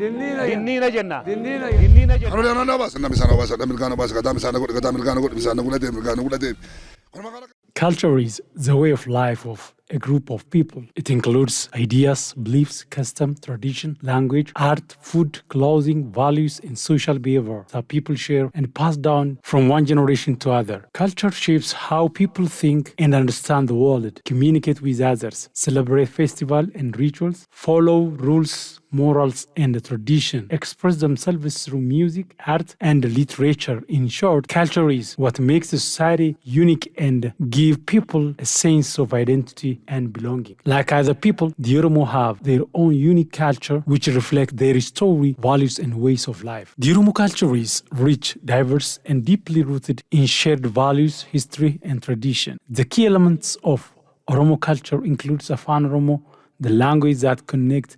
Dinnina jenna. Dinnina jenna. Haruna na bas, na misana bas, na milkana bas, gada misana gud, misana gulade. Culture is the way of life of a group of people. It includes ideas, beliefs, custom, tradition, language, art, food, clothing, values, and social behavior that people share and pass down from one generation to other. Culture shapes how people think and understand the world, communicate with others, celebrate festivals and rituals, follow rules, morals, and tradition, express themselves through music, art, and literature. In short, culture is what makes a society unique and give people a sense of identity and belonging. Like other people, the Oromo have their own unique culture which reflect their story, values, and ways of life. The Oromo culture is rich, diverse, and deeply rooted in shared values, history, and tradition. The key elements of Oromo culture includes Afan Oromo, the language that connects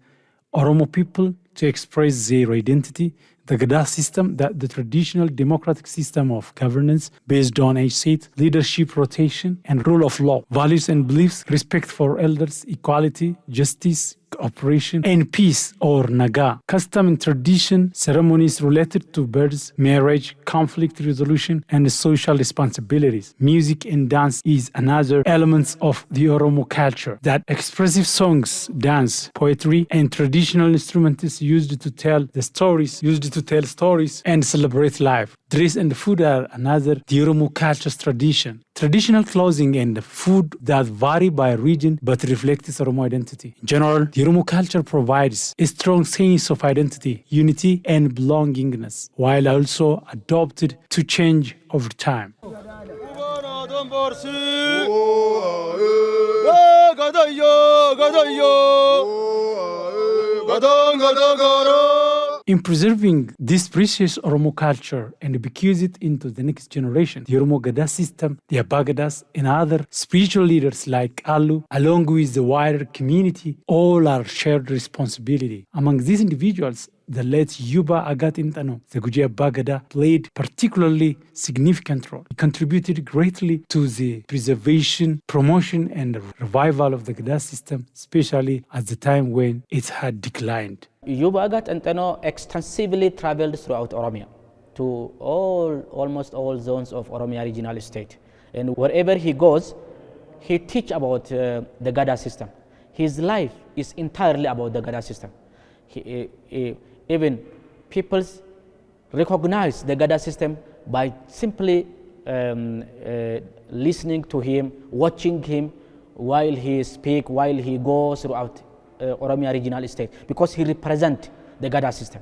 Oromo people to express their identity, the Gadaa system, that the traditional democratic system of governance based on age seat, leadership rotation, and rule of law, values and beliefs, respect for elders, equality, justice, cooperation, and peace, or Naga. Custom and tradition, ceremonies related to births, marriage, conflict resolution, and social responsibilities. Music and dance is another element of the Oromo culture. That expressive songs, dance, poetry, and traditional instruments used to tell stories and celebrate life. Dress and food are another the Oromo culture's tradition. Traditional clothing and food that vary by region but reflect its Oromo identity. In general, the Oromo culture provides a strong sense of identity, unity, and belongingness, while also adopted to change over time. In preserving this precious Oromo culture and bequeath it into the next generation, the Oromo Gadaa system, the Abagadas, and other spiritual leaders like Alu, along with the wider community, all are shared responsibility. Among these individuals, the late Yuba Aga Tintano, the Guji Abagada, played particularly significant role. He contributed greatly to the preservation, promotion, and revival of the Gadaa system, especially at the time when it had declined. Yuba Aga Tintano extensively traveled throughout Oromia to almost all zones of Oromia regional state. And wherever he goes, he teach about the Gadaa system. His life is entirely about the Gadaa system. Even people recognize the Gadaa system by simply listening to him, watching him while he speaks, while he goes throughout Oromia regional state, because he represents the Gadaa system.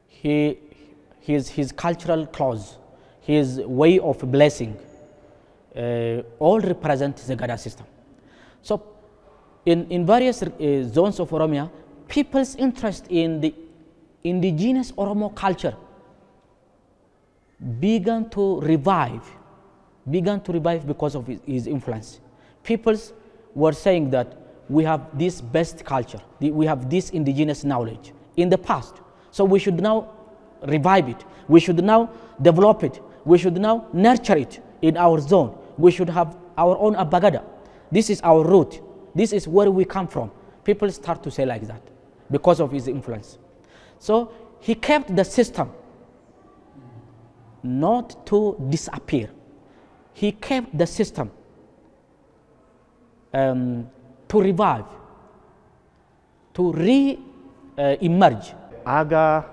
His cultural clothes, his way of blessing, all represent the Gadaa system. So in various zones of Oromia, people's interest in the indigenous Oromo culture began to revive because of his influence. People were saying that we have this best culture, we have this indigenous knowledge in the past, so we should now revive it, we should now develop it, we should now nurture it in our zone, we should have our own Abagada. This is our root, this is where we come from. People start to say like that because of his influence. So he kept the system not to disappear. He kept the system to revive, to re-emerge. Aga,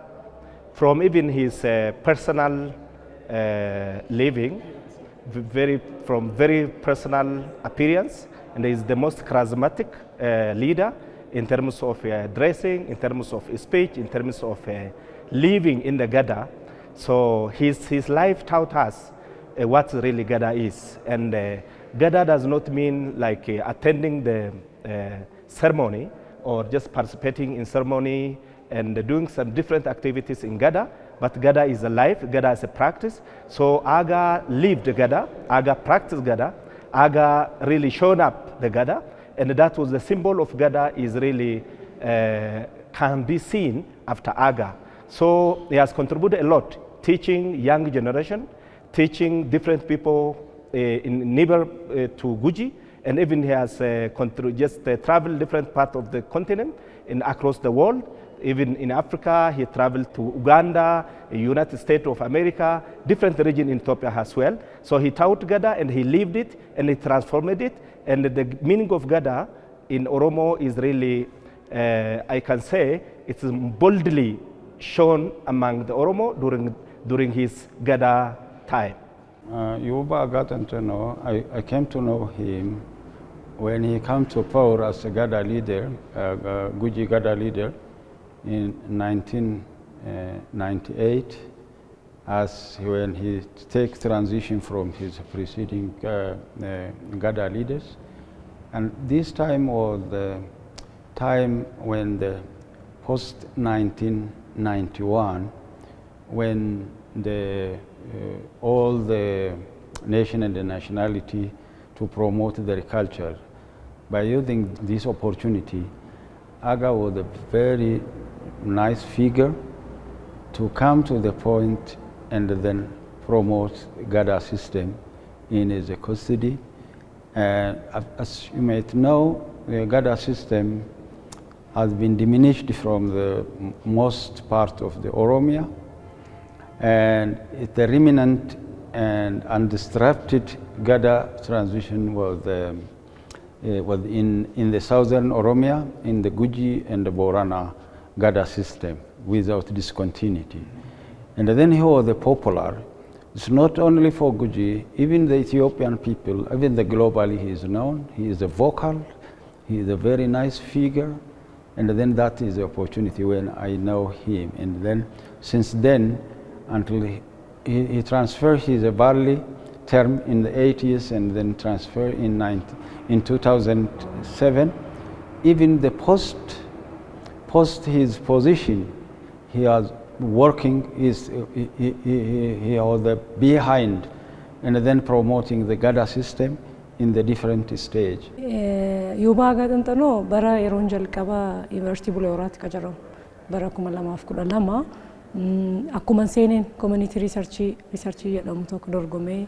from even his personal living, from very personal appearance, and is the most charismatic leader in terms of dressing, in terms of speech, in terms of living in the Gadaa. So his life taught us what really Gadaa is. And Gadaa does not mean like attending the ceremony or just participating in ceremony and doing some different activities in Gadaa, but Gadaa is a life, Gadaa is a practice. So Aga lived Gadaa, Aga practiced Gadaa, Aga really shown up the Gadaa, and that was the symbol of Gadaa is really can be seen after Aga. So he has contributed a lot, teaching young generation, teaching different people in neighbor to Guji, and even he has just traveled different parts of the continent and across the world, Even in Africa, he traveled to Uganda, United States of America, different region in Ethiopia as well. So he taught Gada and he lived it and he transformed it. And the meaning of Gada in Oromo is really, I can say, it's boldly shown among the Oromo during his Gada time. Yuba Aga Tintano, I came to know him when he came to power as a Gada leader, Guji Gada leader, in 1998, as when he takes transition from his preceding Gada leaders. And this time was the time when the post-1991, when all the nation and the nationality to promote their culture. By using this opportunity, Aga was a very nice figure to come to the point and then promote Gada system in his custody. And as you might know, the Gada system has been diminished from the most part of the Oromia, and the remnant and undisrupted Gada transition was in the southern Oromia, in the Guji and the Borana Gada system without discontinuity. And then he was popular. It's not only for Guji, even the Ethiopian people, even the globally he is known. He is a vocal, he is a very nice figure. And then that is the opportunity when I know him. And then since then, until he transferred his barley term in the 80s and then transferred in 2007, even the post his position, he was working, he was behind and then promoting the Gada system in the different stage. Yuba Aga Tintano bara yeroon jalqaba University Buleehoraatti qacaram bara 2012 akkuma seeneen community research jedhamu tokko dorgomee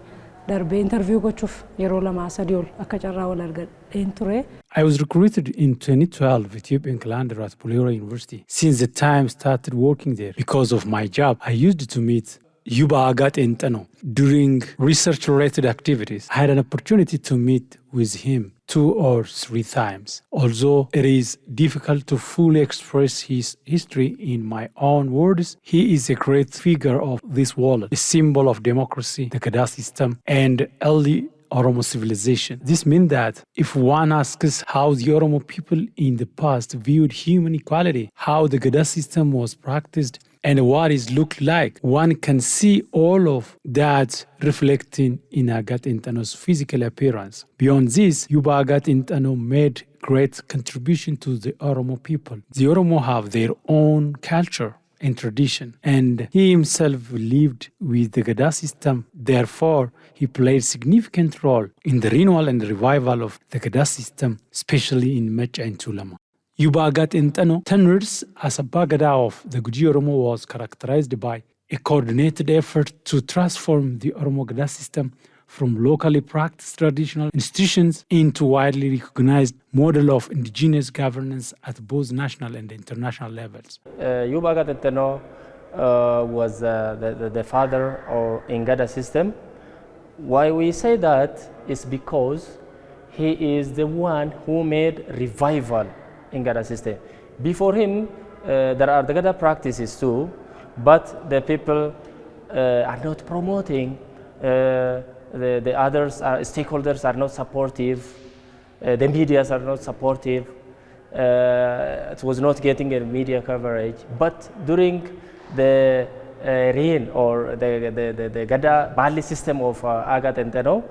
darbee interview gochuuf yeroo lama sadii ol akka carraa wal argadheen ture. I was recruited in 2012 Ethiopian calendar at Buleehoraa University. Since the time started working there, because of my job, I used to meet Yuba Aga Tintano. During research-related activities, I had an opportunity to meet with him 2 or 3 times. Although it is difficult to fully express his history in my own words, he is a great figure of this world, a symbol of democracy, the Gada system, and early Oromo civilization. This means that if one asks how the Oromo people in the past viewed human equality, how the Gada system was practiced, and what it looked like, one can see all of that reflecting in Aga Tintano's physical appearance. Beyond this, Yuba Aga Tintano made great contribution to the Oromo people. The Oromo have their own culture and tradition, and he himself lived with the Gada system. Therefore, he played a significant role in the renewal and revival of the Gada system, especially in Mecha and Tulama. Yuba Aga Tintano tenures as a Gada of the Guji Oromo was characterized by a coordinated effort to transform the Oromo Gada system from locally practiced traditional institutions into widely recognized model of indigenous governance at both national and international levels. Yuba Aga Tintano was the father of Gada system. Why we say that is because he is the one who made revival in Gada system. Before him, there are the Gada practices too, but the people are not promoting. The others stakeholders are not supportive. The medias are not supportive. It was not getting a media coverage. But during the reign or the Gada barley system of Aga Tintano,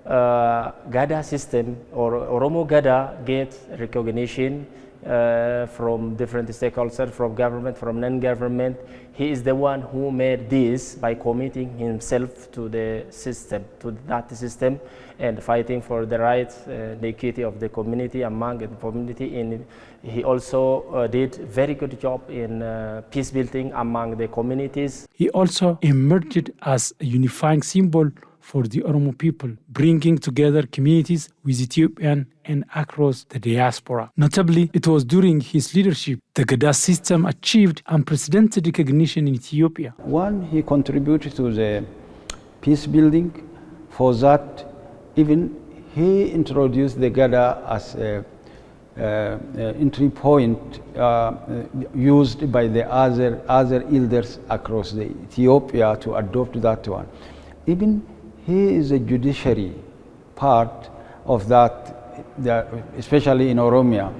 Gada system or Oromo Gada get recognition from different stakeholders, from government, from non-government. He is the one who made this by committing himself to the system, to that system, and fighting for the rights, the equity of the community among the community. And he also did very good job in peace building among the communities. He also emerged as a unifying symbol for the Oromo people, bringing together communities with Ethiopian and across the diaspora. Notably, it was during his leadership the Gadaa system achieved unprecedented recognition in Ethiopia. One, he contributed to the peace building. For that, even he introduced the Gadaa as a entry point used by the other elders across the Ethiopia to adopt that one. Even he is a judiciary part of that, especially in Oromia.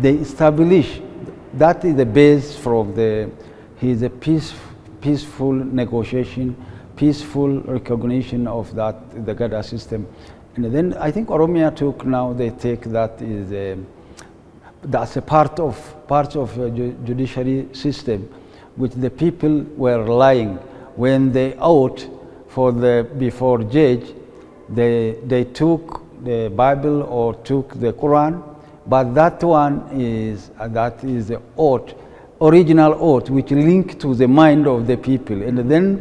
They establish that is the base from the. He is a peaceful negotiation, peaceful recognition of that the Gadaa system. And then I think Oromia took now they take that is that's a part of judiciary system, which the people were lying when they out for the before judge. They took the Bible or took the Quran, but that one is the oath, original oath, which linked to the mind of the people, and then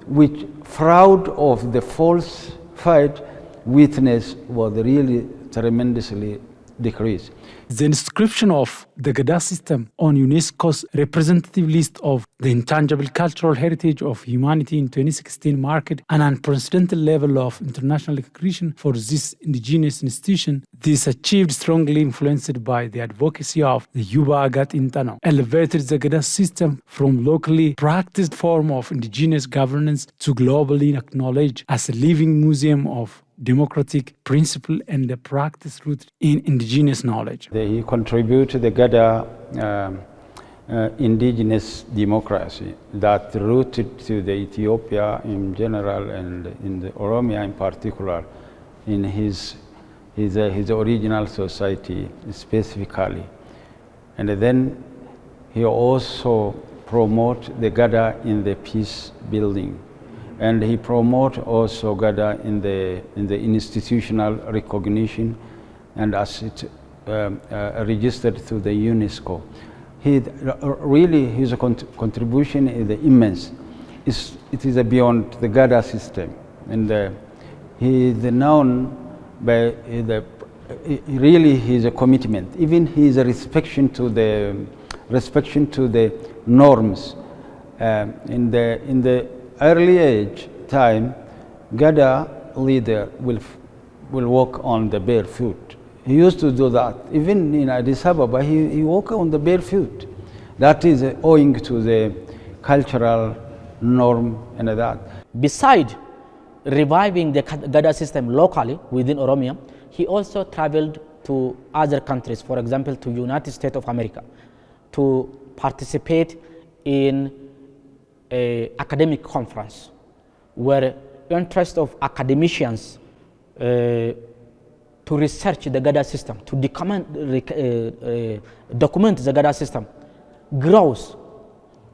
which fraud of the false fight witness was really tremendously decreased. The inscription of the Gadaa system on UNESCO's representative list of the intangible cultural heritage of humanity in 2016 marked an unprecedented level of international recognition for this indigenous institution. This achieved strongly influenced by the advocacy of the yuba Aga Tintano, elevated the Gadaa system from locally practiced form of indigenous governance to globally acknowledged as a living museum of democratic principle and the practice rooted in indigenous knowledge. He contributed to the Gadaa indigenous democracy that rooted to the Ethiopia in general and in the Oromia in particular, in his original society specifically. And then he also promoted the Gadaa in the peace building. And he promoted also Gadaa in the institutional recognition, and as it registered through the UNESCO. His contribution is immense. It is beyond the Gadaa system, and he is known by his commitment. Even his respect to the norms. In the early age time, Gadaa leader will walk on the bare foot. He used to do that. Even in Addis Ababa, he walked on the bare foot. That is owing to the cultural norm and that. Beside reviving the Gadaa system locally within Oromia, he also traveled to other countries, for example, to United States of America, to participate in an academic conference where interest of academicians to research the Gadaa system, to document the Gadaa system, grows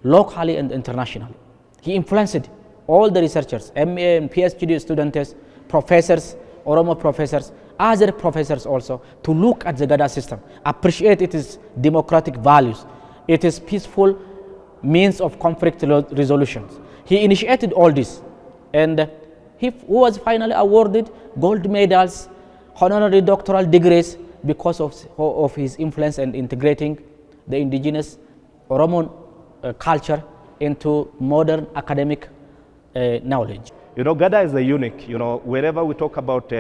locally and internationally. He influenced all the researchers, MA and PhD students, professors, Oromo professors, other professors also, to look at the Gadaa system, appreciate its democratic values, its peaceful means of conflict resolutions. He initiated all this, and he was finally awarded gold medals, honorary doctoral degrees because of his influence and integrating the indigenous Oromo culture into modern academic knowledge. You know, Gadaa is a unique. You know, wherever we talk about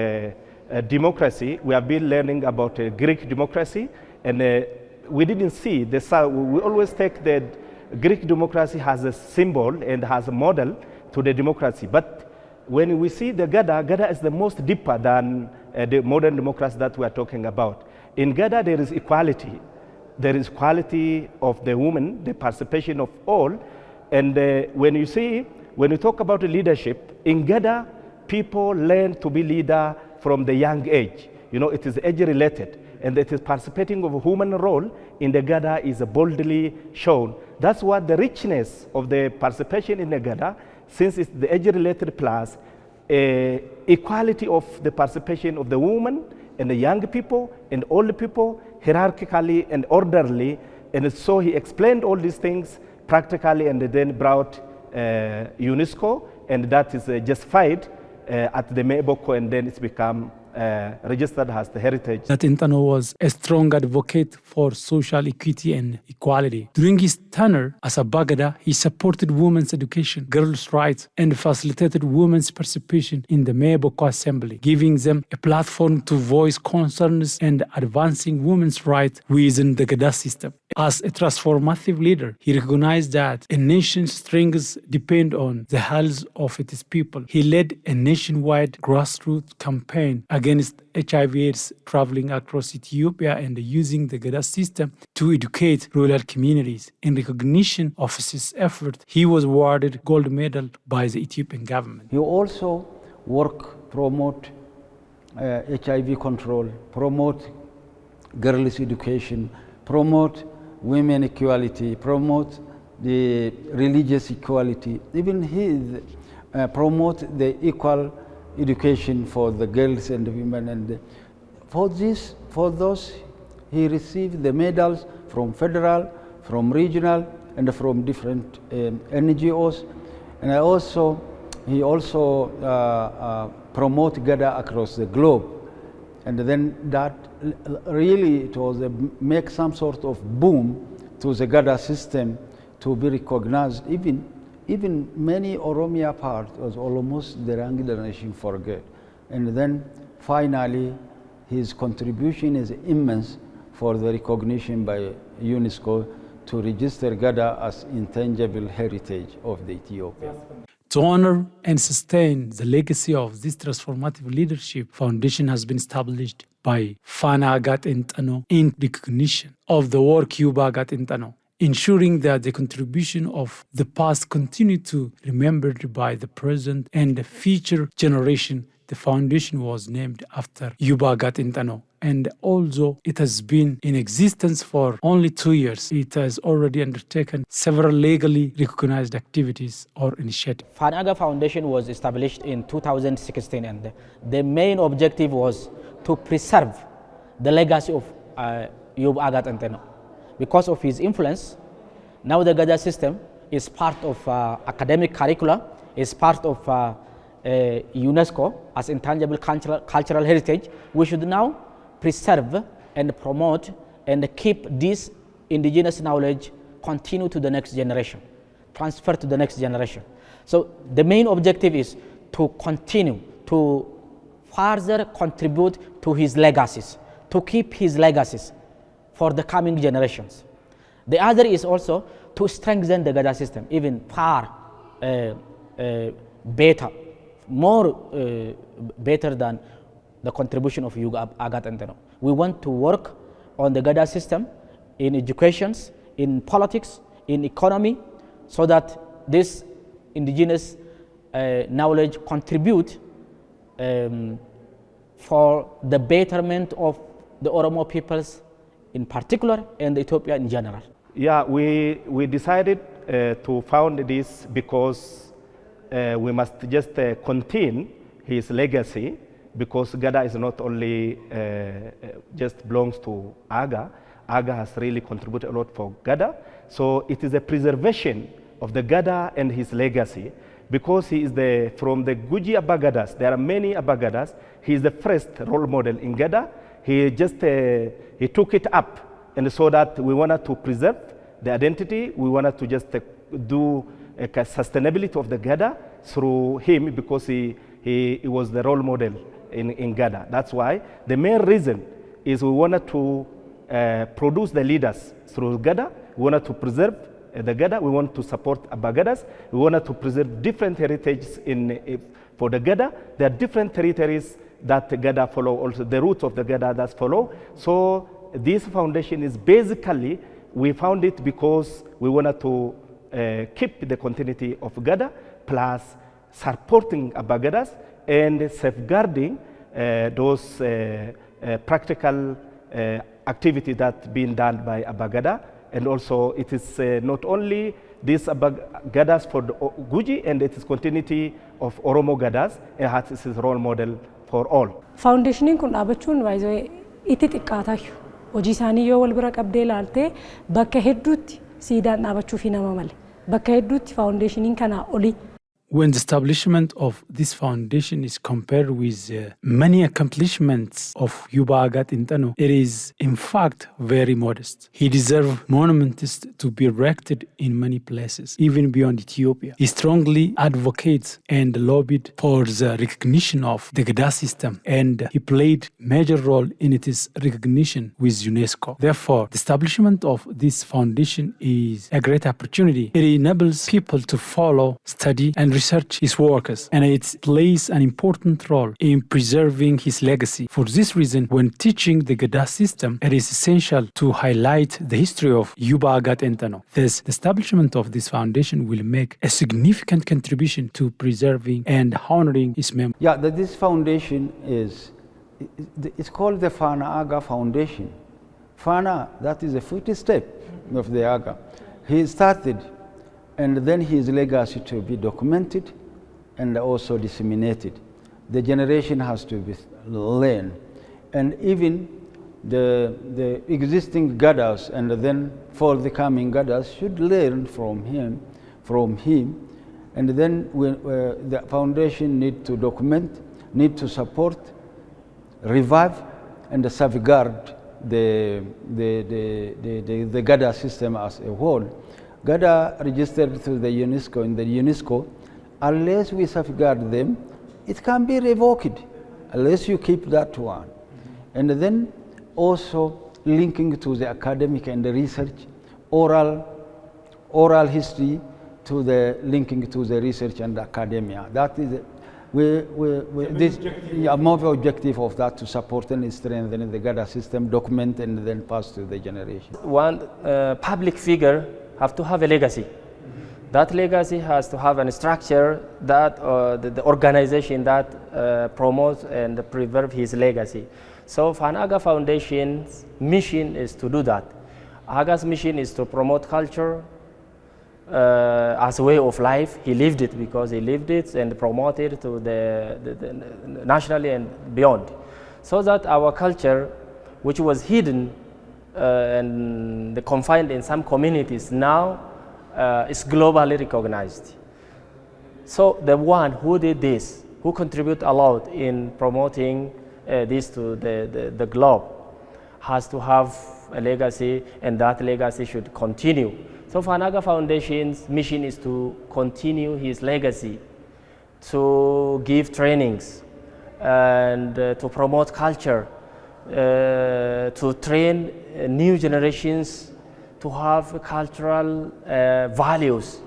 democracy, we have been learning about Greek democracy, and we didn't see the. We always take the Greek democracy has a symbol and has a model to the democracy, but when we see the Gadaa is the most deeper than the modern democracy that we are talking about. In Gadaa, there is equality. There is equality of the women, the participation of all. And when you talk about leadership, in Gadaa, people learn to be leader from the young age. You know, it is age related. And it is participating of a human role in the Gadaa is boldly shown. That's what the richness of the participation in the Gadaa, since it's the age-related plus equality of the participation of the women and the young people and old people, hierarchically and orderly. And so he explained all these things practically and then brought UNESCO, and that is justified at the Meeboko, and then it's become registered as the heritage. Aga Tintano was a strong advocate for social equity and equality. During his tenure as a Gada, he supported women's education, girls' rights, and facilitated women's participation in the Meeboko Assembly, giving them a platform to voice concerns and advancing women's rights within the Gada system. As a transformative leader, he recognized that a nation's strengths depend on the health of its people. He led a nationwide grassroots campaign against HIV/AIDS, traveling across Ethiopia and using the Gada system to educate rural communities. In recognition of his effort, he was awarded gold medal by the Ethiopian government. He also promote HIV control, promote girls' education, promote women equality, promote the religious equality. Even he promote the equal education for the girls and the women. And for those, he received the medals from federal, from regional, and from different NGOs. And he also promote Gada across the globe. And then that really it was make some sort of boom to the Gada system to be recognized. Even many Oromia part was almost the Rangi nation forget. And then finally his contribution is immense for the recognition by UNESCO to register Gada as intangible heritage of the Ethiopia. To honor and sustain the legacy of this transformative leadership, foundation has been established by Fana Aga Tintano in recognition of the work yuba Aga Tintano, ensuring that the contribution of the past continue to be remembered by the present and the future generation. The foundation was named after yuba Aga Tintano, and although it has been in existence for only 2 years, it has already undertaken several legally recognized activities or initiatives. Fana Aga Foundation was established in 2016, and the main objective was to preserve the legacy of yuba Aga Tintano. Because of his influence, now the Gada system is part of academic curricula, is part of UNESCO as intangible cultural heritage. We should now preserve and promote and keep this indigenous knowledge continue to the next generation, transfer to the next generation. So the main objective is to continue to further contribute to his legacies, to keep his legacies for the coming generations. The other is also to strengthen the Gada system even far better, more better than the contribution of yuba Aga Tintano. We want to work on the Gada system in education, in politics, in economy, so that this indigenous knowledge contribute for the betterment of the Oromo peoples in particular and Ethiopia in general. Yeah, we decided to found this because we must just continue his legacy, because Gada is not only just belongs to Aga. Aga has really contributed a lot for Gada. So it is a preservation of the Gada and his legacy, because he is from the Guji Abagadas. There are many Abagadas. He is the first role model in Gada. He just he took it up, and so that we wanted to preserve the identity. We wanted to just do a sustainability of the Gada through him, because he was the role model in Gada. That's why the main reason is we wanted to produce the leaders through Gada. We wanted to preserve the Gada. We want to support Abagadas. We wanted to preserve different heritages for the Gada. There are different territories that the Gada follow, also the roots of the Gada that follow. So this foundation is basically, we found it because we wanted to keep the continuity of Gada, plus supporting Abagadas and safeguarding those practical activities that being done by Abagada. And also it is not only these Gadas for the Guji, and it is continuity of Oromo Gadas, and has its role model for all. Foundation kun dhaabbachuun baay'ee itti xiqqaataayu. Hojii isaanii yoo wal bira qabdee ilaalte bakka hedduutti siidaan dhaabbachuuf nama male. Bakka hedduutti foundation kana oli. When the establishment of this foundation is compared with many accomplishments of Yuba Aga Tintano, it is in fact very modest. He deserves monuments to be erected in many places, even beyond Ethiopia. He strongly advocates and lobbied for the recognition of the Gadaa system, and he played major role in its recognition with UNESCO. Therefore, the establishment of this foundation is a great opportunity. It enables people to follow, study, and research his works, and it plays an important role in preserving his legacy. For this reason, when teaching the Gadaa system, it is essential to highlight the history of Yuba Aga Tintano. Thus, the establishment of this foundation will make a significant contribution to preserving and honoring his memory. Yeah, this foundation it's called the Fana Aga Foundation. Fana, that is the footstep of the Aga. He started, and then his legacy to be documented and also disseminated. The generation has to be learned, and even the existing Gadas and then forthcoming Gadas should learn from him, and then the foundation need to document, need to support, revive, and safeguard the Gada system as a whole. Gada registered to the UNESCO, in the UNESCO, unless we safeguard them, it can be revoked, unless you keep that one. And then also linking to the academic and the research, oral history to the linking to the research and academia. That is more objective of that, to support and strengthen the Gada system, document, and then pass to the generation. One public figure have to have a legacy. That legacy has to have a structure that the organization that promotes and preserves his legacy. So Fana Aga Foundation's mission is to do that. Aga's mission is to promote culture as a way of life. He lived it because he lived it and promoted it to the nationally and beyond. So that our culture, which was hidden and confined in some communities, now is globally recognized. So the one who did this, who contributed a lot in promoting this to the globe, has to have a legacy, and that legacy should continue. So Fana Aga Foundation's mission is to continue his legacy, to give trainings, and to promote culture, to train new generations to have cultural values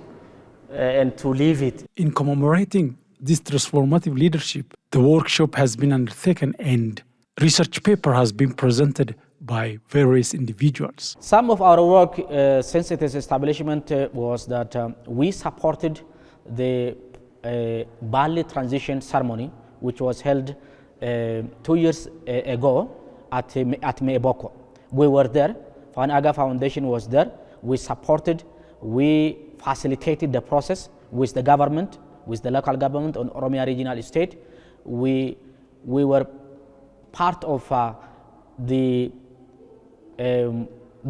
and to live it. In commemorating this transformative leadership, the workshop has been undertaken and research paper has been presented by various individuals. Some of our work since its establishment was that we supported the Bali transition ceremony, which was held 2 years ago at Meeboko. We were there. Fana Aga Foundation was there. We supported, we facilitated the process with the government, with the local government on Oromia regional estate. We were part of the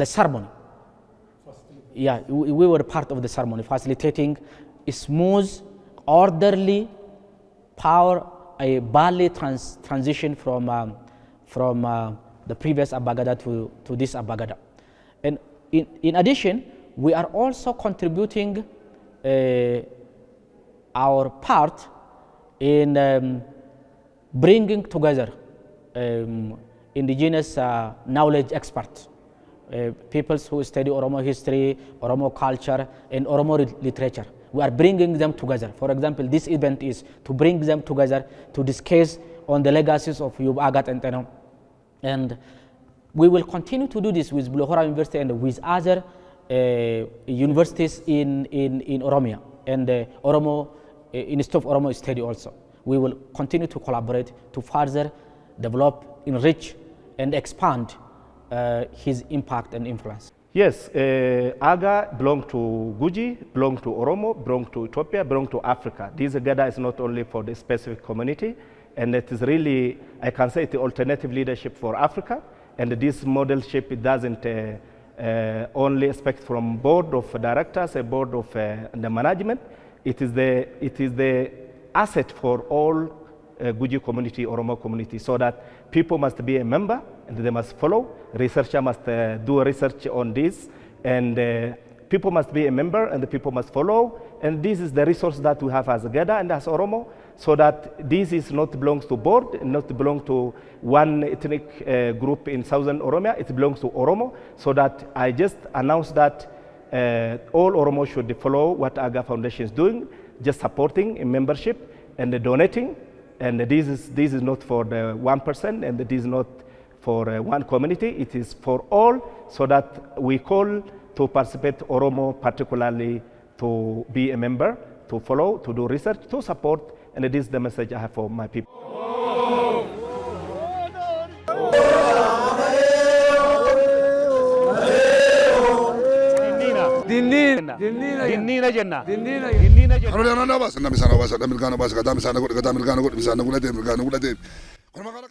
ceremony. Yeah, we were part of the ceremony, facilitating a smooth, orderly a Bali transition from the previous Abagada to this Abagada. And in addition, we are also contributing our part in bringing together indigenous knowledge experts, people who study Oromo history, Oromo culture, and Oromo literature. We are bringing them together. For example, this event is to bring them together to discuss on the legacies of Yuba Aga Tintano. And we will continue to do this with Buluhora University and with other universities in Oromia and Oromo Institute of Oromo Study also. We will continue to collaborate to further develop, enrich, and expand his impact and influence. Yes, Aga belong to Guji, belong to Oromo, belong to Ethiopia, belong to Africa. This Gada is not only for the specific community, and it is really, I can say, the alternative leadership for Africa. And this modelship, it doesn't only expect from board of directors, a board of the management. it is the asset for all Guji community, Oromo community, so that people must be a member and they must follow. Researcher must do research on this, and people must be a member and the people must follow. And this is the resource that we have as Gada and as Oromo, so that this is not belongs to board, not belong to one ethnic group in southern Oromia, it belongs to Oromo. So that I just announced that all Oromo should follow what Aga Foundation is doing, just supporting in membership and donating. And this is not for the 1%, and this is not for one community, it is for all, so that we call to participate Oromo particularly to be a member, to follow, to do research, to support, and this is the message I have for my people. Harus yang nana bas, nami sana bas, gada misana gud, gada mirgana gud, misana gud, gada mirgana gud.